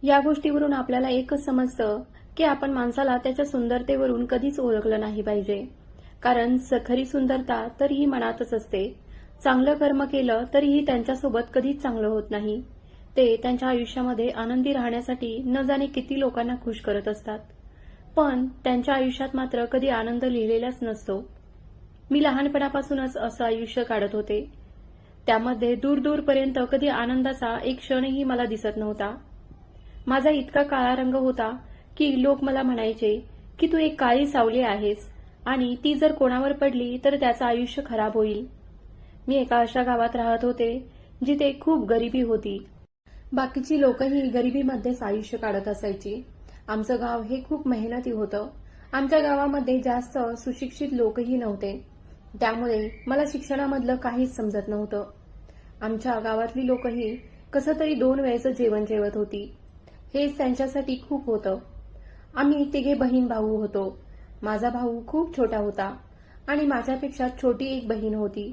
या गोष्टीवरून आपल्याला एकच समजतं की आपण माणसाला त्याच्या सुंदरतेवरून कधीच ओळखलं नाही पाहिजे, कारण खरी सुंदरता तरीही मनातच असते. चांगलं कर्म केलं तरीही त्यांच्यासोबत कधीच चांगलं होत नाही. ते त्यांच्या आयुष्यामध्ये आनंदी राहण्यासाठी न जाणे किती लोकांना खुश करत असतात, पण त्यांच्या आयुष्यात मात्र कधी आनंद लिहिलेलाच नसतो. मी लहानपणापासूनच असं आयुष्य काढत होते, त्यामध्ये दूरदूरपर्यंत कधी आनंदाचा एक क्षणही मला दिसत नव्हता. माझा इतका काळा रंग होता की लोक मला म्हणायचे की तू एक काळी सावली आहेस आणि ती जर कोणावर पडली तर त्याचं आयुष्य खराब होईल. मी एका अशा गावात राहत होते जिथे खूप गरिबी होती. बाकीची लोकही गरिबीमध्येच आयुष्य काढत असायची. आमचं गाव हे खूप मेहनती होतं. आमच्या गावामध्ये जास्त सुशिक्षित लोकही नव्हते, त्यामुळे मला शिक्षणामधलं काहीच समजत नव्हतं. आमच्या गावातली लोकही कसं तरी 2 वेळेचं जेवण जेवत होती. हेच त्यांच्यासाठी खूप होतं. आम्ही 3 बहीण भाऊ होतो. माझा भाऊ खूप छोटा होता आणि माझ्यापेक्षा छोटी एक बहीण होती.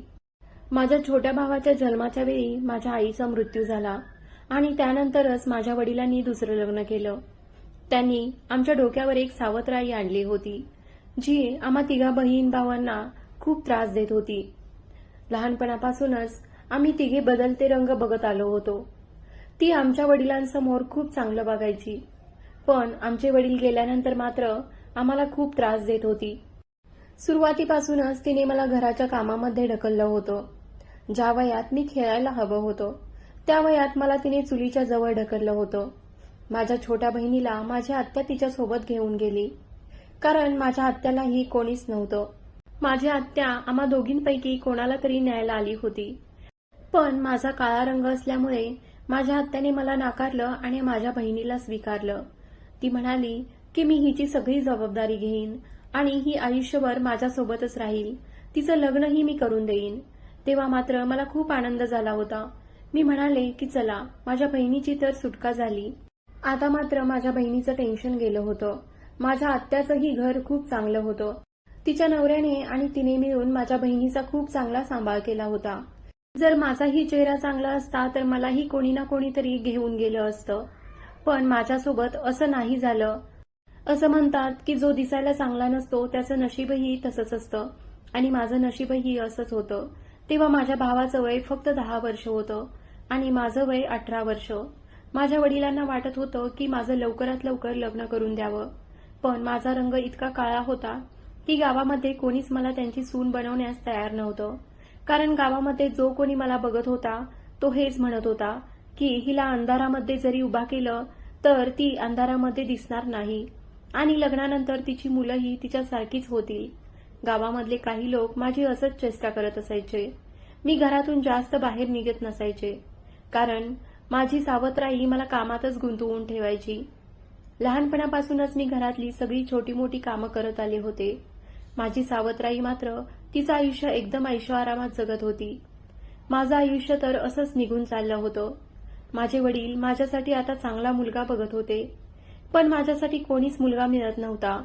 माझ्या छोट्या भावाच्या जन्माच्या वेळी माझ्या आईचा मृत्यू झाला आणि त्यानंतरच माझ्या वडिलांनी दुसरं लग्न केलं. त्यांनी आमच्या डोक्यावर एक सावत्राई आणली होती, जी आम्हा 3 बहीण भावांना खूप त्रास देत होती. लहानपणापासूनच आम्ही 3 बदलते रंग बघत आलो होतो. ती आमच्या वडिलांसमोर खूप चांगलं वागायची, पण आमचे वडील गेल्यानंतर मात्र आम्हाला खूप त्रास देत होती. सुरुवातीपासूनच तिने मला घराच्या कामामध्ये ढकललं होतं. ज्या वयात मी खेळायला हवं होतं त्या वयात मला तिने चुलीच्या जवळ ढकललं होतं. माझ्या छोट्या बहिणीला माझी आत्या तिच्यासोबत घेऊन गेली, कारण माझ्या आत्यालाही कोणीच नव्हतं. माझी आत्या आम्हा दोघींपैकी कोणाला तरी न्यायला आली होती, पण माझा काळा रंग असल्यामुळे माझ्या आत्याने मला नाकारलं आणि माझ्या बहिणीला स्वीकारलं. ती म्हणाली की मी हिची सगळी जबाबदारी घेईन आणि ही आयुष्यभर माझ्यासोबतच राहील. तिचं लग्नही मी करून देईन. तेव्हा मात्र मला खूप आनंद झाला होता. मी म्हणाले की चला, माझ्या बहिणीची तर सुटका झाली. आता मात्र माझ्या बहिणीचं टेन्शन गेलं होतं. माझ्या आत्याचंही घर खूप चांगलं होतं. तिच्या नवऱ्याने आणि तिने मिळून माझ्या बहिणीचा खूप चांगला सांभाळ केला होता. जर माझाही चेहरा चांगला असता तर मलाही कोणी ना कोणीतरी घेऊन गेलं असतं, पण माझ्यासोबत असं नाही झालं. असं म्हणतात की जो दिसायला चांगला नसतो त्याचं नशीबही तसंच असतं, आणि माझं नशीबही असंच होतं. तेव्हा माझ्या भावाचं वय फक्त 10 वर्ष होतं आणि माझं वय 18 वर्ष. माझ्या वडिलांना वाटत होतं की माझं लवकरात लवकर लग्न करून द्यावं, पण माझा रंग इतका काळा होता की गावामध्ये कोणीच मला त्यांची सून बनवण्यास तयार नव्हतं. कारण गावामध्ये जो कोणी मला बघत होता तो हेच म्हणत होता की हिला अंधारामध्ये जरी उभा केलं तर ती अंधारामध्ये दिसणार नाही आणि लग्नानंतर तिची मुलंही तिच्यासारखीच होतील. गावामधले काही लोक माझी असंच चेष्टा करत असायचे. मी घरातून जास्त बाहेर निघत नसायचे, कारण माझी सावत्राई मला कामातच गुंतवून ठेवायची. लहानपणापासूनच मी घरातली सगळी छोटी मोठी कामं करत आले होते. माझी सावत्राई मात्र तिचं आयुष्य एकदम ऐशोआरामात जगत होती. माझं आयुष्य तर असंच निघून चाललं होतं. माझे वडील माझ्यासाठी आता चांगला मुलगा बघत होते, पण माझ्यासाठी कोणीच मुलगा मिळत नव्हता.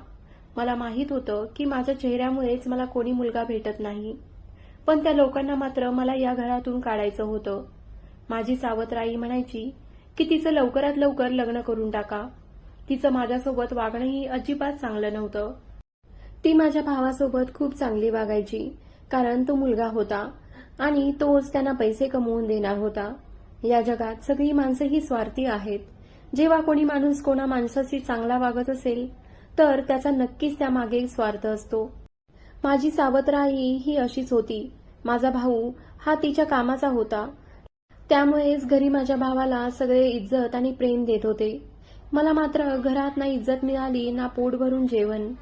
मला माहित होतं की माझ्या चेहऱ्यामुळेच मला कोणी मुलगा भेटत नाही, पण त्या लोकांना मात्र मला या घरातून काढायचं होतं. माझी सावत्राई म्हणायची की तिचं लवकरात लवकर लग्न करून टाका. तिचं माझ्यासोबत वागणंही अजिबात चांगलं नव्हतं. ती माझ्या भावासोबत खूप चांगली वागायची, कारण तो मुलगा होता आणि तोच त्यांना पैसे कमवून देणार होता. या जगात सगळी माणसं ही स्वार्थी आहेत. जेव्हा कोणी माणूस कोणा माणसाशी चांगला वागत असेल तर त्याचा नक्कीच त्यामागे स्वार्थ असतो. माझी सावत्राई ही अशीच होती. माझा भाऊ हा तिच्या कामाचा होता, त्यामुळेच घरी माझ्या भावाला सगळे इज्जत आणि प्रेम देत होते. मला मात्र घरात ना इज्जत मिळाली ना पोट भरून जेवण.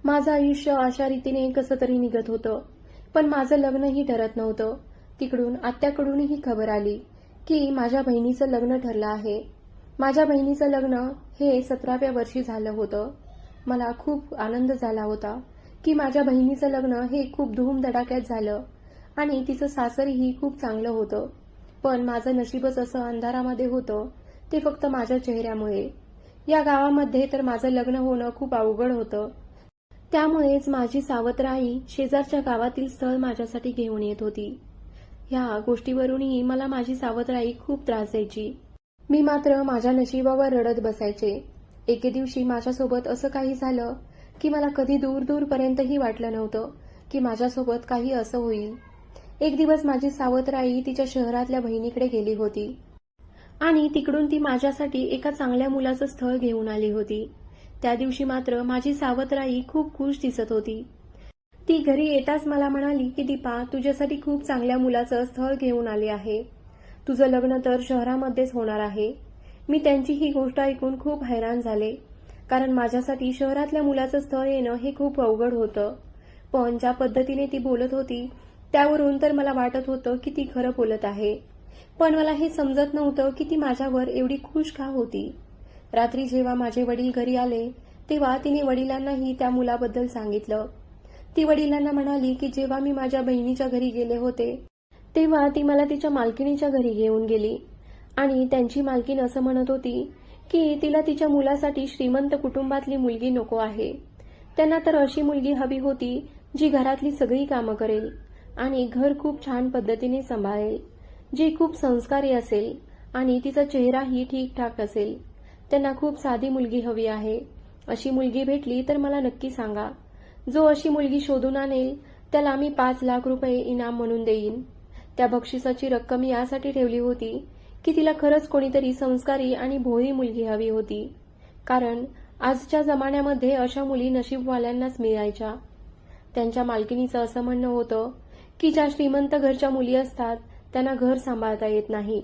माझं आयुष्य अशा रीतीने कसं तरी निघत होतं, पण माझं लग्नही ठरत नव्हतं. तिकडून आत्याकडूनही खबर आली की माझ्या बहिणीचं लग्न ठरलं आहे. माझ्या बहिणीचं लग्न हे 17व्या वर्षी झालं होतं. मला खूप आनंद झाला होता की माझ्या बहिणीचं लग्न हे खूप धूमधडाक्यात झालं आणि तिचं सासरही खूप चांगलं होतं. पण माझं नशीबच असं अंधारामध्ये होतं, ते फक्त माझ्या चेहऱ्यामुळे. या गावामध्ये तर माझं लग्न होणं खूप अवघड होतं. त्यामुळेच माझी सावत्राई शेजारच्या गावातील स्थळ माझ्यासाठी घेऊन येत होती. ह्या गोष्टीवरूनही मला माझी सावत्राई खूप त्रास द्यायची. मी मात्र माझ्या नशिबावर रडत बसायचे. एके दिवशी माझ्यासोबत असं काही झालं की मला कधी दूर दूरपर्यंतही वाटलं नव्हतं की माझ्यासोबत काही असं होईल. एक दिवस माझी सावत्र आई तिच्या शहरातल्या बहिणीकडे गेली होती आणि तिकडून ती माझ्यासाठी एका चांगल्या मुलाचं स्थळ घेऊन आली होती. त्या दिवशी मात्र माझी सावत्र आई खूप खुश दिसत होती. ती घरी येताच मला म्हणाली की दीपा, तुझ्यासाठी खूप चांगल्या मुलाचं स्थळ घेऊन आले आहे. तुझं लग्न तर शहरामध्येच होणार आहे. मी त्यांची ही गोष्ट ऐकून खूप हैराण झाले, कारण माझ्यासाठी शहरातल्या मुलाचं स्थळ येणं हे खूप अवघड होतं. पण ज्या पद्धतीने ती बोलत होती त्यावरून तर मला वाटत होतं की ती खरं बोलत आहे. पण मला हे समजत नव्हतं की ती माझ्यावर एवढी खुश का होती. रात्री जेव्हा माझे वडील घरी आले तेव्हा तिने वडिलांनाही त्या मुलाबद्दल सांगितलं. ती वडिलांना म्हणाली की जेव्हा मी माझ्या बहिणीच्या घरी गेले होते तेव्हा ती मला तिच्या मालकिणीच्या घरी घेऊन गेली आणि त्यांची मालकीण असं म्हणत होती की तिला तिच्या मुलासाठी श्रीमंत कुटुंबातली मुलगी नको आहे. त्यांना तर अशी मुलगी हवी होती जी घरातली सगळी कामं करेल आणि घर खूप छान पद्धतीने सांभाळेल, जी खूप संस्कारी असेल आणि तिचा चेहराही ठीकठाक असेल. त्यांना खूप साधी मुलगी हवी आहे. अशी मुलगी भेटली तर मला नक्की सांगा. जो अशी मुलगी शोधून आणेल त्याला मी 5 लाख रुपये इनाम म्हणून देईन. त्या बक्षिसाची रक्कम यासाठी ठेवली होती की तिला खरंच कोणीतरी संस्कारी आणि भोळी मुलगी हवी होती, कारण आजच्या जमान्यामध्ये अशा मुली नशीबवाल्यांनाच मिळायच्या. त्यांच्या मालकिनीचं असं म्हणणं होतं की ज्या श्रीमंत घरच्या मुली असतात त्यांना घर सांभाळता येत नाही.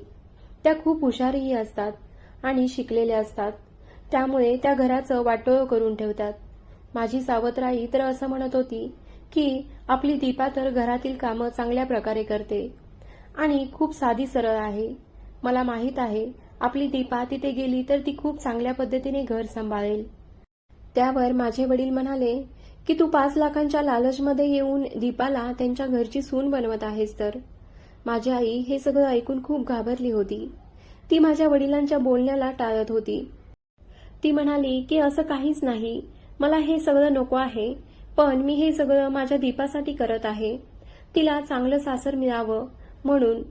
त्या खूप हुशारही असतात आणि शिकलेल्या असतात, त्यामुळे त्या घराचं वाटोळं करून ठेवतात. माझी सावत्राई तर असं म्हणत होती की आपली दीपा तर घरातील कामं चांगल्या प्रकारे करते आणि खूप साधी सरळ आहे. मला माहित आहे आपली दीपा तिथे गेली तर ती खूप चांगल्या पद्धतीने घर सांभाळेल. त्यावर माझे वडील म्हणाले की तू 5 लाखांच्या लालचमध्ये येऊन दीपाला त्यांच्या घरची सून बनवत आहेस तर. माझी आई हे सगळं ऐकून खूप घाबरली होती. ती माझ्या वडिलांच्या बोलण्याला टाळत होती. ती म्हणाली की असं काहीच नाही, मला हे सगळं नको आहे, पण मी हे सगळं माझ्या दीपासाठी करत आहे. तिला चांगलं सासर मिळावं म्हणून.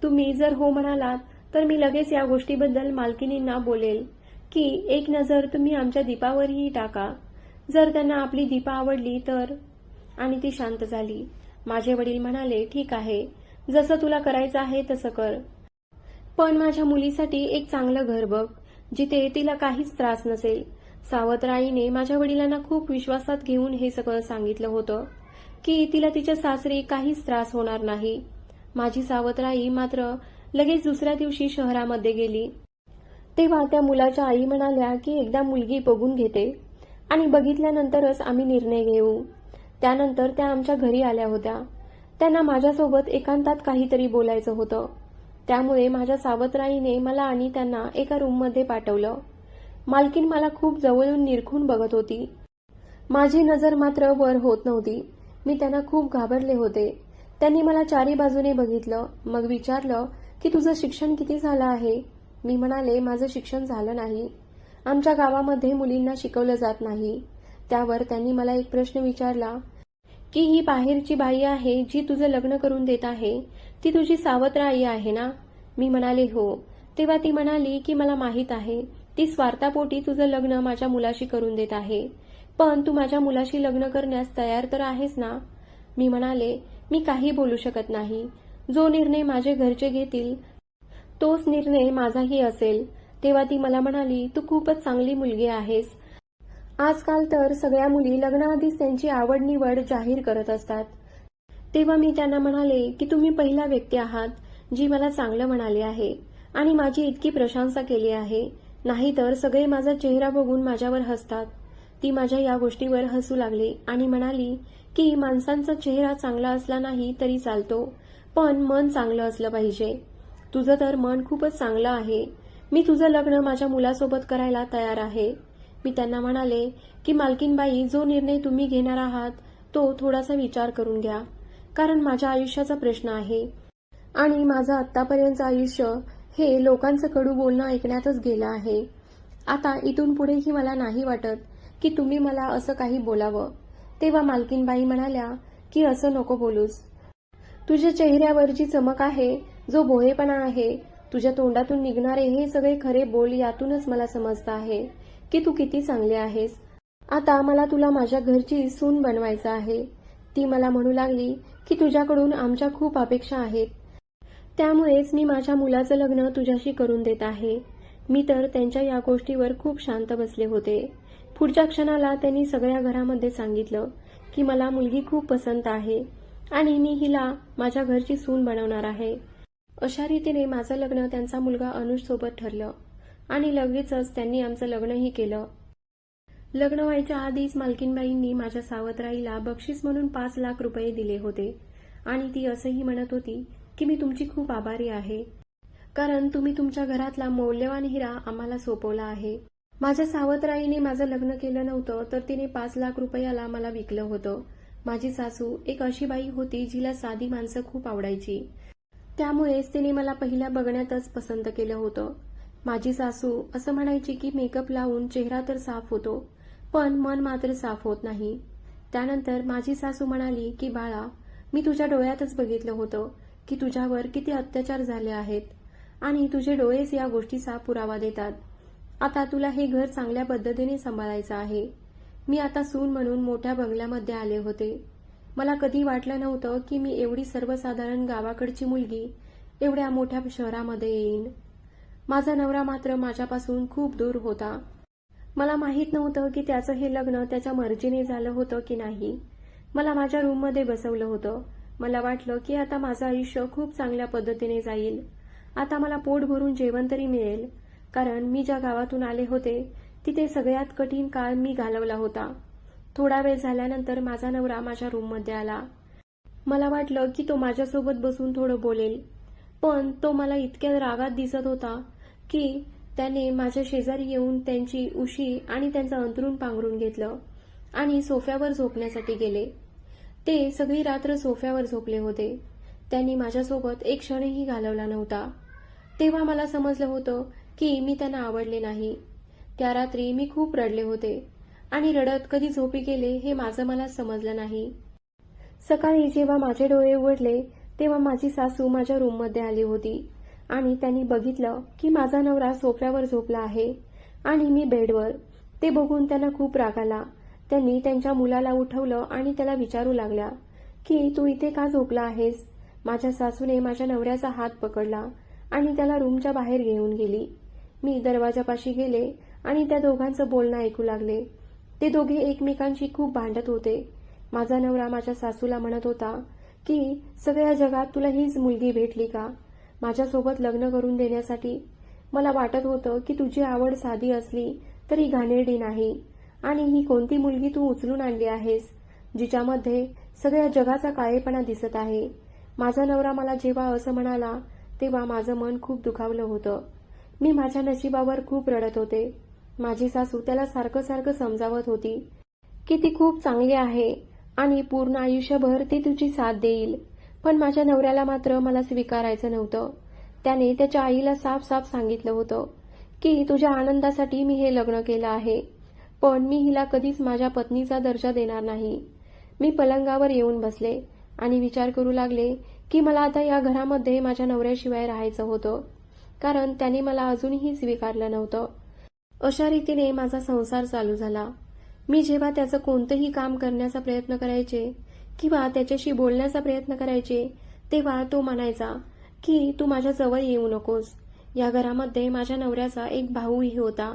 तुम्ही जर हो म्हणालात तर मी लगेच या गोष्टीबद्दल मालकिनींना बोलेल की एक नजर तुम्ही आमच्या दीपावरही टाका, जर त्यांना आपली दीपा आवडली तर. आणि ती शांत झाली. माझे वडील म्हणाले ठीक आहे, जसं तुला करायचं आहे तसं कर, पण माझ्या मुलीसाठी एक चांगलं घर बघ जिथे तिला काहीच त्रास नसेल. सावत्राईने माझ्या वडिलांना खूप विश्वासात घेऊन हे सगळं सांगितलं होतं की तिला तिच्या सासरी काहीच त्रास होणार नाही. माझी सावत्राई मात्र लगेच दुसऱ्या दिवशी शहरामध्ये गेली. तेव्हा त्या मुलाच्या आई म्हणाल्या की एकदा मुलगी बघून घेते आणि बघितल्यानंतरच आम्ही निर्णय घेऊ. त्यानंतर त्या आमच्या घरी आल्या होत्या. त्यांना माझ्यासोबत एकांतात काहीतरी बोलायचं होतं, त्यामुळे माझ्या सावत्राईने मला आणि त्यांना एका रूममध्ये पाठवलं. मालकीण मला खूप जवळून निरखून बघत होती. माझी नजर मात्र वर होत नव्हती. मी त्यांना खूप घाबरले होते. त्यांनी मला चारी बाजूने बघितलं, मग विचारलं की तुझं शिक्षण किती झालं आहे. मी म्हणाले माझं शिक्षण झालं नाही, आमच्या गावामध्ये मुलींना शिकवलं जात नाही. त्यावर त्यांनी मला एक प्रश्न विचारला की ही बाहेरची बाई आहे जी तुझं लग्न करून देत आहे ती तुझी सावत्र आई आहे ना. मी म्हणाले हो. तेव्हा ती म्हणाली की मला माहित आहे ती स्वार्थापोटी तुझं लग्न माझ्या मुलाशी करून देत आहे, पण तू माझ्या मुलाशी लग्न करण्यास तयार तर आहेस ना. मी म्हणाले मी काही बोलू शकत नाही. जो निर्णय माझे घरचे घेतील तोच निर्णय माझाही असेल. तेव्हा ती मला म्हणाली तू खूपच चांगली मुलगी आहेस. आजकाल तर सगळ्या मुली लग्नाआधीच त्यांची आवड निवड जाहीर करत असतात. तेव्हा मी त्यांना म्हणाले की तुम्ही पहिला व्यक्ती आहात जी मला चांगलं म्हणाले आहे आणि माझी इतकी प्रशंसा केली आहे, नाहीतर सगळे माझा चेहरा बघून माझ्यावर हसतात. ती माझ्या या गोष्टीवर हसू लागली आणि म्हणाली की माणसांचा चेहरा चांगला असला नाही तरी चालतो, पण मन चांगलं असलं पाहिजे. तुझं तर मन खूपच चांगलं आहे. मी तुझं लग्न माझ्या मुलासोबत करायला तयार आहे. मी त्यांना म्हणाले की मालकीनबाई, जो निर्णय तुम्ही घेणार आहात तो थोडासा विचार करून घ्या, कारण माझ्या आयुष्याचा प्रश्न आहे आणि माझं आतापर्यंतचं आयुष्य हे लोकांचं कडू बोलणं ऐकण्यातच गेलं आहे. आता इथून पुढेही मला नाही वाटत की तुम्ही मला असं काही बोलावं. तेव्हा मालकीनबाई म्हणाल्या की असं नको बोलूस. तुझ्या चेहऱ्यावर जी चमक आहे, जो भोळेपणा आहे, तुझ्या तोंडातून निघणारे हे सगळे खरे बोल यातूनच मला समजतं आहे की तू किती चांगले आहेस. आता मला तुला माझ्या घरची सून बनवायचं आहे. ती मला म्हणू लागली की तुझ्याकडून आमच्या खूप अपेक्षा आहेत, त्यामुळेच मी माझ्या मुलाचं लग्न तुझ्याशी करून देत आहे. मी तर त्यांच्या या गोष्टीवर खूप शांत बसले होते. पुढच्या क्षणाला त्यांनी सगळ्या घरामध्ये सांगितलं की मला मुलगी खूप पसंत आहे आणि मी हिला माझ्या घरची सून बनवणार आहे. अशा रीतीने माझं लग्न त्यांचा मुलगा अनुज सोबत ठरलं आणि लगेचच त्यांनी आमचं लग्नही केलं. लग्न व्हायच्या आधीच मालकीनबाईंनी माझ्या सावत्राईला बक्षीस म्हणून 5 लाख रुपये दिले होते आणि ती असंही म्हणत होती की मी तुमची खूप आभारी आहे, कारण तुम्ही तुमच्या घरातला मौल्यवान हिरा आम्हाला सोपवला आहे. माझ्या सावत्राईने माझं लग्न केलं नव्हतं तर तिने 5 लाख रुपयाला मला विकलं होतं. माझी सासू एक अशी बाई होती जिला साधी माणसं खूप आवडायची, त्यामुळेच तिने मला पहिल्या बघण्यातच पसंत केलं होतं. माझी सासू असं म्हणायची की मेकअप लावून चेहरा तर साफ होतो पण मन मात्र साफ होत नाही. त्यानंतर माझी सासू म्हणाली की बाळा, मी तुझ्या डोळ्यातच बघितलं होतं की तुझ्यावर किती अत्याचार झाले आहेत आणि तुझे डोळेच या गोष्टीचा पुरावा देतात. आता तुला हे घर चांगल्या पद्धतीने सांभाळायचं आहे. मी आता सून म्हणून मोठ्या बंगल्यामध्ये आले होते. मला कधी वाटलं नव्हतं की मी एवढी सर्वसाधारण गावाकडची मुलगी एवढ्या मोठ्या शहरामध्ये येईन. माझा नवरा मात्र माझ्यापासून खूप दूर होता. मला माहीत नव्हतं की त्याचं हे लग्न त्याच्या मर्जीने झालं होतं की नाही. मला माझ्या रूममध्ये बसवलं होतं. मला वाटलं की आता माझं आयुष्य खूप चांगल्या पद्धतीने जाईल. आता मला पोट भरून जेवण तरी मिळेल, कारण मी ज्या गावातून आले होते तिथे सगळ्यात कठीण काळ मी घालवला होता. थोडा वेळ झाल्यानंतर माझा नवरा माझ्या रूममध्ये आला. मला वाटलं की तो माझ्यासोबत बसून थोडं बोलेल, पण तो मला इतक्या रागात दिसत होता की त्याने माझ्या शेजारी येऊन त्यांची उशी आणि त्यांचं अंथरूण पांघरून घेतलं आणि सोफ्यावर झोपण्यासाठी गेले. ते सगळी रात्र सोफ्यावर झोपले होते. त्यांनी माझ्यासोबत एक क्षणही घालवला नव्हता. तेव्हा मला समजलं होतं की मी त्यांना आवडले नाही. त्या रात्री मी खूप रडले होते आणि रडत कधी झोपी गेले हे माझं मला समजलं नाही. सकाळी जेव्हा माझे डोळे उघडले तेव्हा माझी सासू माझ्या रूममध्ये आली होती आणि त्यांनी बघितलं की माझा नवरा सोफ्यावर झोपला आहे आणि मी बेडवर. ते बघून त्यांना खूप राग आला. त्यांनी त्यांच्या मुलाला उठवलं आणि त्याला विचारू लागल्या की तू इथे का झोपला आहेस. माझ्या सासूने माझ्या नवऱ्याचा हात पकडला आणि त्याला रूमच्या बाहेर घेऊन गेली. मी दरवाजापाशी गेले आणि त्या दोघांचं बोलणं ऐकू लागले. ते दोघे एकमेकांशी खूप भांडत होते. माझा नवरा माझ्या सासूला म्हणत होता की सगळ्या जगात तुला हीच मुलगी भेटली का माझ्यासोबत लग्न करून देण्यासाठी. मला वाटत होतं की तुझी आवड साधी असली तरी घाणेरडी नाही आणि ही कोणती मुलगी तू उचलून आणली आहेस जिच्यामध्ये सगळ्या जगाचा काळेपणा दिसत आहे. माझा नवरा मला जेव्हा असं म्हणाला तेव्हा माझं मन खूप दुखावलं होतं. मी माझ्या नशिबावर खूप रडत होते. माझी सासू त्याला सारखं सारखं समजावत होती की ती खूप चांगली आहे आणि पूर्ण आयुष्यभर ती तुझी साथ देईल. पण माझ्या नवऱ्याला मात्र मला स्वीकारायचं नव्हतं. त्याने त्याच्या आईला साफ साफ सांगितलं होतं की तुझ्या आनंदासाठी मी हे लग्न केलं आहे, पण मी हिला कधीच माझ्या पत्नीचा दर्जा देणार नाही. मी पलंगावर येऊन बसले आणि विचार करू लागले की मला आता या घरामध्ये माझ्या नवऱ्याशिवाय राहायचं होतं, कारण त्याने मला अजूनही स्वीकारलं नव्हतं. अशा रीतीने माझा संसार चालू झाला. मी जेव्हा त्याचं कोणतंही काम करण्याचा प्रयत्न करायचे किंवा त्याच्याशी बोलण्याचा प्रयत्न करायचे तेव्हा तो म्हणायचा की तू माझ्या जवळ येऊ नकोस. या घरामध्ये माझ्या नवऱ्याचा एक भाऊही होता.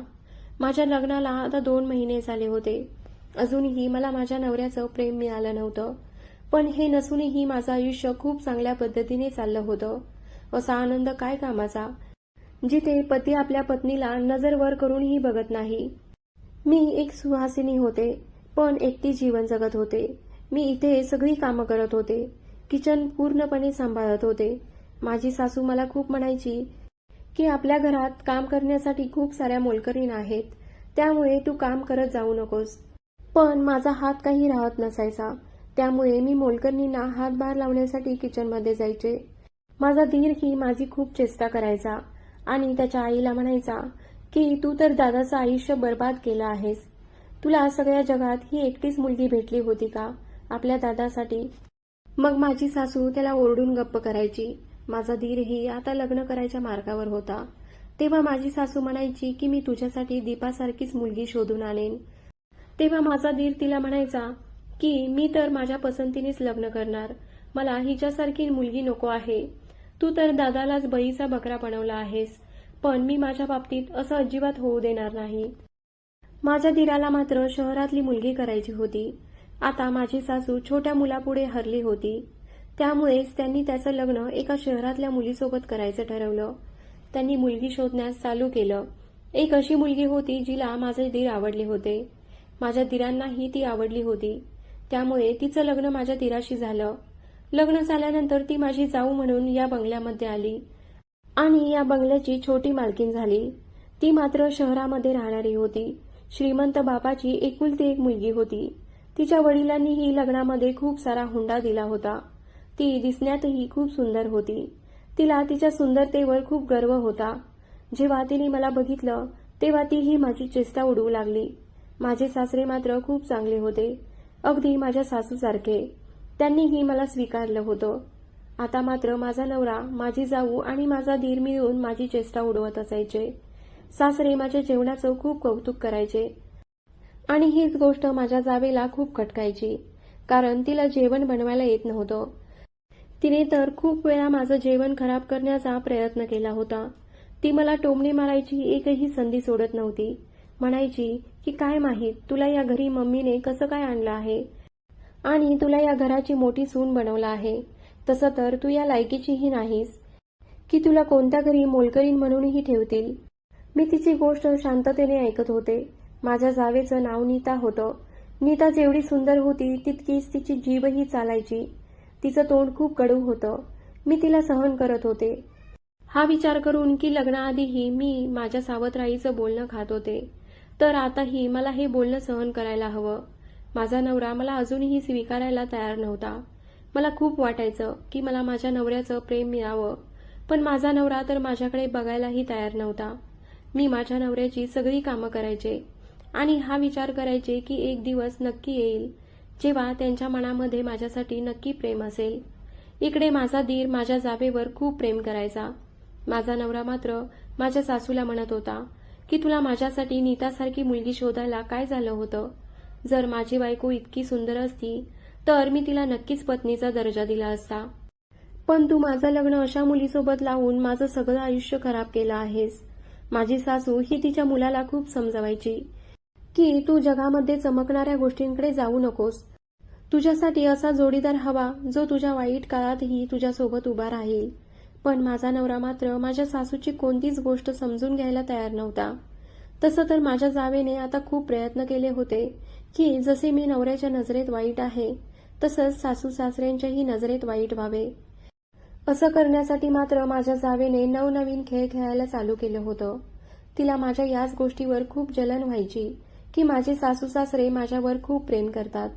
माझ्या लग्नाला आता 2 महिने झाले होते. अजूनही मला माझ्या नवऱ्याचं प्रेम मिळालं नव्हतं, पण हे नसूनही माझं आयुष्य खूप चांगल्या पद्धतीने चाललं होतं. असा आनंद काय कामाचा जिथे पती आपल्या पत्नीला नजर वर करूनही बघत नाही. मी एक सुहासिनी होते, पण एकटी जीवन जगत होते. मी इथे सगळी कामं करत होते. किचन पूर्णपणे सांभाळत होते. माझी सासू मला खूप म्हणायची की आपल्या घरात काम करण्यासाठी खूप साऱ्या मोलकरीण आहेत, त्यामुळे तू काम करत जाऊ नकोस. पण माझा हात काही राहत नसायचा, त्यामुळे मी मोलकरणींना हातभार लावण्यासाठी किचनमध्ये जायचे. माझा धीरही माझी खूप चेष्टा करायचा आणि त्याच्या आईला म्हणायचा की तू तर दादाचं आयुष्य बर्बाद केलं आहेस. तुला सगळ्या जगात ही एकटीच मुलगी भेटली होती का आपल्या दादासाठी. मग माझी सासू त्याला ओरडून गप्प करायची माझा दीरही आता लग्न करायच्या मार्गावर होता. तेव्हा माझी सासू म्हणायची की मी तुझ्यासाठी दीपासारखीच मुलगी शोधून आणेन. तेव्हा माझा दीर तिला म्हणायचा की मी तर माझ्या पसंतीनेच लग्न करणार, मला हिच्यासारखी मुलगी नको आहे. तू तर दादालाच बळीचा बकरा बनवला आहेस, पण मी माझ्या बाबतीत असं अजिबात होऊ देणार नाही. माझ्या दीराला मात्र शहरातली मुलगी करायची होती. आता माझी सासू छोट्या मुलापुढे हरली होती. त्यामुळेच त्यांनी त्याचं लग्न एका शहरातल्या मुलीसोबत करायचं ठरवलं. त्यांनी मुलगी शोधण्यास चालू केलं. एक अशी मुलगी होती जिला माझे दीर आवडले होते. माझ्या दीरांनाही ती आवडली होती. त्यामुळे तिचं लग्न माझ्या दीराशी झालं. लग्न झाल्यानंतर ती माझी जाऊ म्हणून या बंगल्यामध्ये आली आणि या बंगल्याची छोटी मालकीण झाली. ती मात्र शहरामध्ये राहणारी होती. श्रीमंत बापाची एकुलती एक मुलगी होती. तिच्या वडिलांनीही लग्नामध्ये खूप सारा हुंडा दिला होता. ती दिसण्यातही खूप सुंदर होती. तिला तिच्या सुंदरतेवर खूप गर्व होता. जेव्हा तिने मला बघितलं तेव्हा तीही माझी चेष्टा उडवू लागली. माझे सासरे मात्र खूप चांगले होते, अगदी माझ्या सासूसारखे. त्यांनीही मला स्वीकारलं होतं. आता मात्र माझा नवरा, माझी जाऊ आणि माझा दीर मिळून माझी चेष्टा उडवत असायचे. सासरे माझ्या जेवणाचं खूप कौतुक करायचे आणि हीच गोष्ट माझ्या जावेला खूप खटकायची, कारण तिला जेवण बनवायला येत नव्हतं. तिने तर खूप वेळा माझं जेवण खराब करण्याचा प्रयत्न केला होता. ती मला टोमणे मारायची एकही संधी सोडत नव्हती. म्हणायची की काय माहीत तुला या घरी मम्मीने कसं काय आणलं आहे आणि तुला या घराची मोठी सून बनवलं आहे. तसं तर तू या लायकीचीही नाहीस की तुला कोणत्या घरी मोलकरीण म्हणूनही ठेवतील. मी तिची गोष्ट शांततेने ऐकत होते. माझ्या जावेचं नाव नीता होतं. नीता जेवढी सुंदर होती तितकीच तिची जीभही चालायची. तिचं तोंड खूप कडू होतं. मी तिला सहन करत होते. हा विचार करून की लग्नाआधीही मी माझ्या सावत्राईचं बोलणं खात होते, तर आताही मला हे बोलणं सहन करायला हवं. माझा नवरा मला अजूनही स्वीकारायला तयार नव्हता. मला खूप वाटायचं की मला माझ्या नवऱ्याचं प्रेम मिळावं, पण माझा नवरा तर माझ्याकडे बघायलाही तयार नव्हता. मी माझ्या नवऱ्याची सगळी कामं करायचे आणि हा विचार करायचे की एक दिवस नक्की येईल जेव्हा त्यांच्या मनामध्ये माझ्यासाठी नक्की प्रेम असेल. इकडे माझा दीर माझ्या जावेवर खूप प्रेम करायचा. माझा नवरा मात्र माझ्या सासूला म्हणत होता की तुला माझ्यासाठी नीतासारखी मुलगी शोधायला काय झालं होतं. जर माझी बायको इतकी सुंदर असती तर मी तिला नक्कीच पत्नीचा दर्जा दिला असता, पण तू माझं लग्न अशा मुलीसोबत लावून माझं सगळं आयुष्य खराब केलं आहेस. माझी सासू ही तिच्या मुलाला खूप समजावायची की तू जगामध्ये चमकणाऱ्या गोष्टींकडे जाऊ नकोस. तुझ्यासाठी असा जोडीदार हवा जो तुझ्या वाईट काळातही तुझ्यासोबत उभा राहील. पण माझा नवरा मात्र माझ्या सासूची कोणतीच गोष्ट समजून घ्यायला तयार नव्हता. तसं तर माझ्या जावेने आता खूप प्रयत्न केले होते की जसे मी नवऱ्याच्या नजरेत वाईट आहे तसंच सासू सासऱ्यांच्याही नजरेत वाईट व्हावे. असं करण्यासाठी मात्र माझ्या जावेने नवनवीन खेळ खेळायला चालू केलं होतं. तिला माझ्या याच गोष्टीवर खूप जलन व्हायची की माझे सासू सासरे माझ्यावर खूप प्रेम करतात.